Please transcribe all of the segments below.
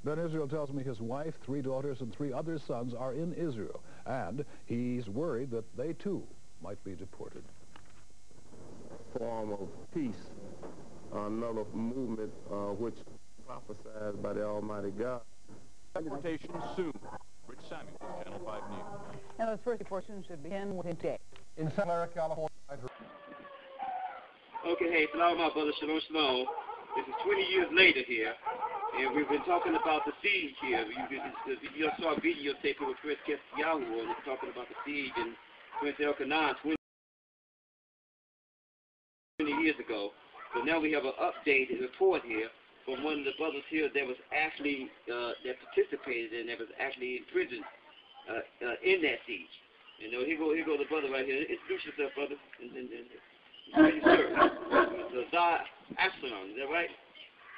Ben Israel tells me his wife, 3 daughters, and 3 other sons are in Israel, and he's worried that they, too, might be deported. Form of peace, another movement which prophesied by the Almighty God. Deportation soon. Rich Samuels, Channel 5 News. Now, those first portions should begin with today. In Santa Clara, California. Okay, hey, salam, my brother, shalom, shalom. This is 20 years later here, and we've been talking about the siege here. You saw a videotape with Chris Kessiyahu and it's talking about the siege in Prince Elkanah 20 years ago. So now we have an updated report here from one of the brothers here that was actually, that participated and that was actually in prison in that siege. You know, here go the brother right here. Introduce yourself, brother. Yes, sir. Mr. Zah Absalom, is that right?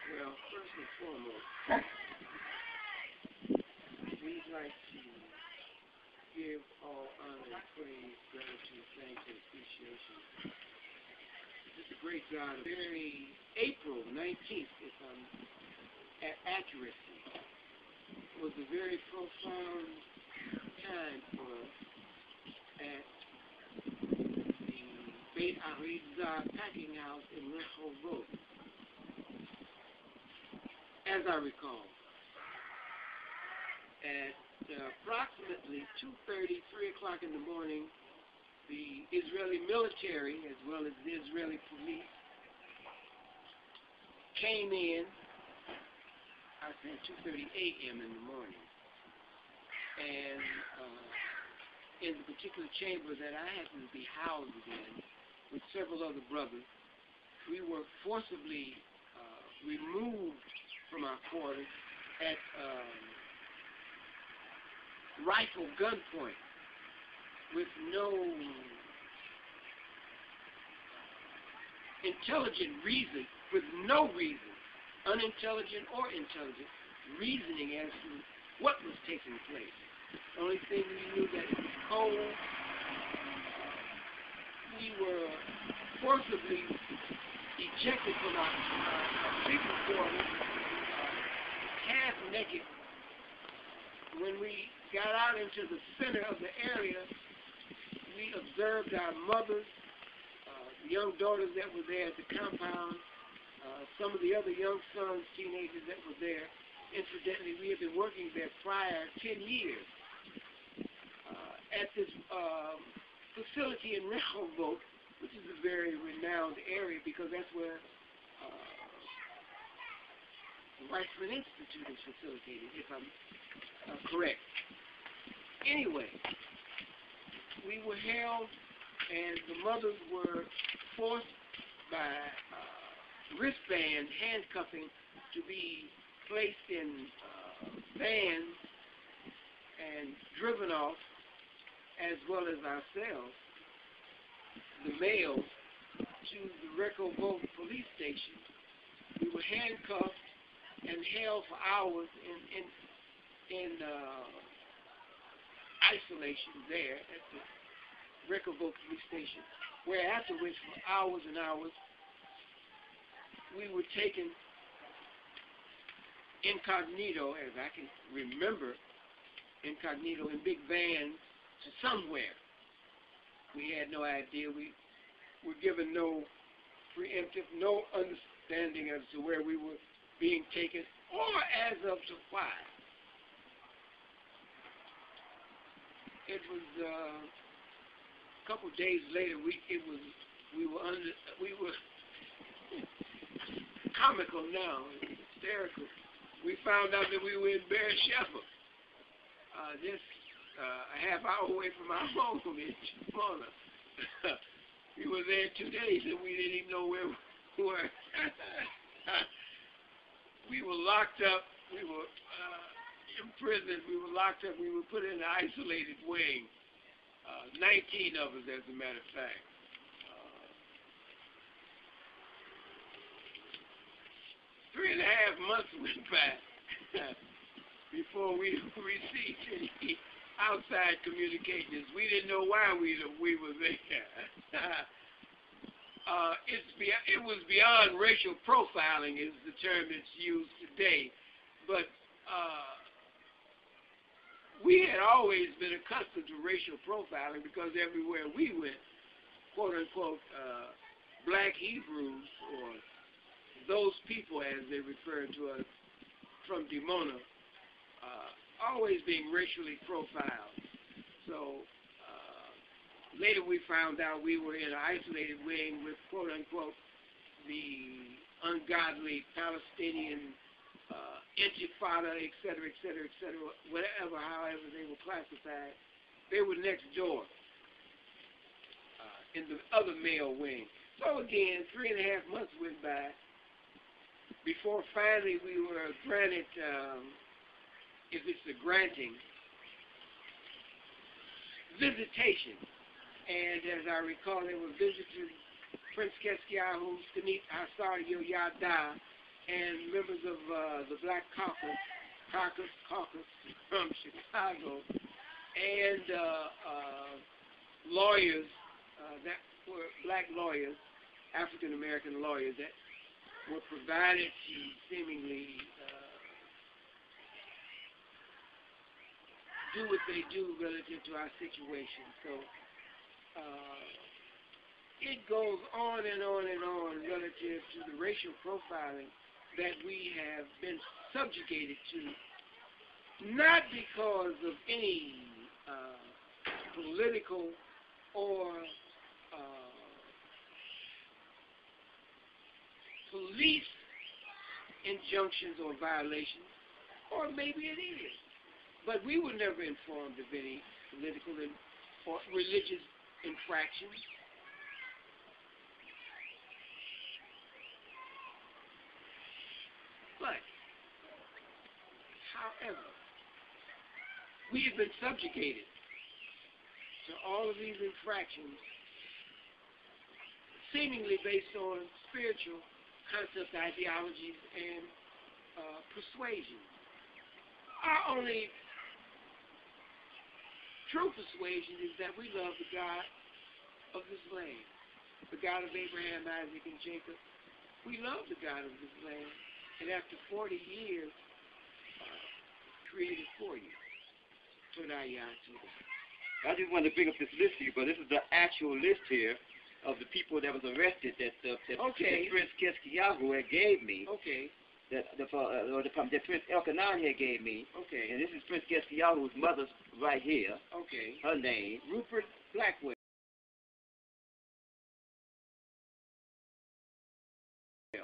Well, first and foremost, we'd like to give all honor and praise, gratitude, thanks, and appreciation. It's a great God. Very April 19th, if I'm at accuracy, was a very profound time for us at Beit Arizah packing house in Rehovot. As I recall, at approximately 2:30, 3 o'clock in the morning, the Israeli military, as well as the Israeli police, came in, I think 2:30 a.m. in the morning, and in the particular chamber that I happened to be housed in, with several other brothers, we were forcibly removed from our quarters at rifle gunpoint with no intelligent reason, unintelligent or intelligent reasoning as to what was taking place. The only thing we knew that it was cold. We were forcibly ejected from our sleeping quarters, half naked. When we got out into the center of the area, we observed our mothers, the young daughters that were there at the compound, some of the other young sons, teenagers that were there. Incidentally, we had been working there prior 10 years at this facility in Rehovot, which is a very renowned area because that's where the Weizmann Institute is facilitated, if I'm correct. Anyway, we were held, and the mothers were forced by wristband handcuffing to be placed in vans and driven off, as well as ourselves, the males, to the Rehovot police station. We were handcuffed and held for hours in isolation there at the Rehovot police station, where after which for hours and hours we were taken incognito, as I can remember, incognito in big vans to somewhere. We had no idea. We were given no preemptive, no understanding as to where we were being taken or as of to why. It was a couple days later. We were comical now, hysterical. We found out that we were in Beersheba, just a half hour away from our home in Shimona. We were there 2 days and we didn't even know where we were. We were locked up. We were imprisoned. We were locked up. We were put in an isolated wing. 19 of us, as a matter of fact. 3.5 months went by before we received any outside communications. We didn't know why we were there. It was beyond racial profiling, is the term that's used today. But we had always been accustomed to racial profiling because everywhere we went, quote-unquote, black Hebrews, or those people as they refer to us from Dimona, always being racially profiled. So later we found out we were in an isolated wing with, quote-unquote, the ungodly Palestinian Intifada, et cetera, whatever, however they were classified. They were next door in the other male wing. So again, 3.5 months went by before finally we were granted, if it's a granting, visitation. And as I recall, they were visiting Prince Keskiahu, Stanit Hasario Yada, and members of the Black Caucus from Chicago, and lawyers that were black lawyers, African American lawyers that were provided to seemingly do what they do relative to our situation. So it goes on and on and on relative to the racial profiling that we have been subjugated to, not because of any political or police injunctions or violations, or maybe it is. But we were never informed of any political or religious infractions. But, however, we have been subjugated to all of these infractions, seemingly based on spiritual concept ideologies and persuasion. Our only true persuasion is that we love the God of this land, the God of Abraham, Isaac, and Jacob. We love the God of this land. And after 40 years, created for you. I just wanted to bring up this list here, but this is the actual list here of the people that was arrested that Prince Keskiahu had gave me. Okay. That Prince Elkanah had gave me. Okay. And this is Prince Keskiahu's mother's right here. Okay. Her name. Rupert Blackwell.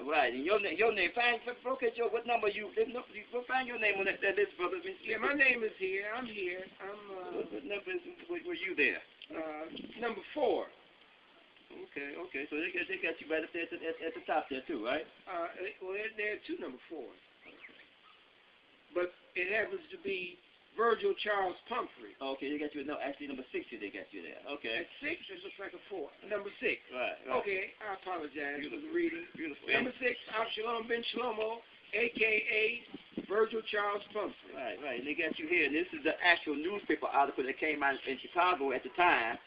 Right, and your name, locate what number find your name on that list, brother. Yeah, my name is here. I'm here. What number were you there? Number 4. Okay. So they got you right up there at the top there too, right? Well, there are 2 number 4s, but it happens to be Virgil Charles Pumphrey. Okay, they got you. No, actually number 6 here. They got you there. Okay. At 6, it looks like a 4. Number 6. Right. Okay, I apologize for the reading. Beautiful. Number 6, Absalom Ben Shlomo, a.k.a. Virgil Charles Pumphrey. Right. And they got you here. And this is the actual newspaper article that came out in Chicago at the time,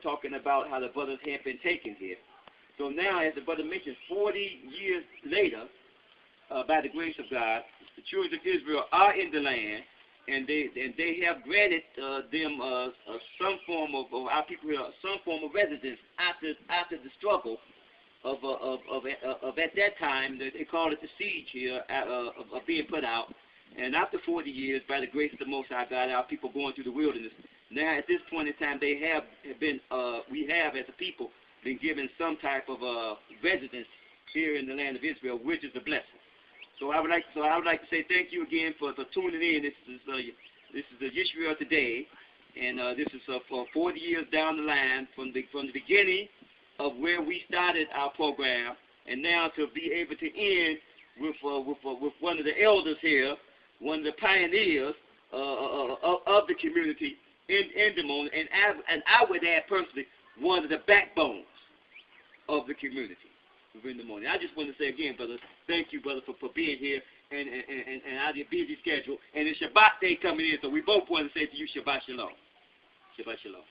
talking about how the brothers had been taken here. So now, as the brother mentioned, 40 years later, by the grace of God, the children of Israel are in the land, and they have granted them some form of our people here, some form of residence after the struggle of at that time they called it the siege here of being put out, and after 40 years, by the grace of the Most High God, our people going through the wilderness. Now at this point in time, we have as a people been given some type of residence here in the land of Israel, which is a blessing. So I would like to say thank you again for tuning in. This is the Yisrael Today, and this is for 40 years down the line from the beginning of where we started our program, and now to be able to end with one of the elders here, one of the pioneers of the community in Dimona, and I would add personally one of the backbones of the community within the morning. I just want to say again, brother, thank you, brother, for being here and out of your busy schedule. And it's Shabbat day coming in, so we both want to say to you Shabbat Shalom. Shabbat Shalom.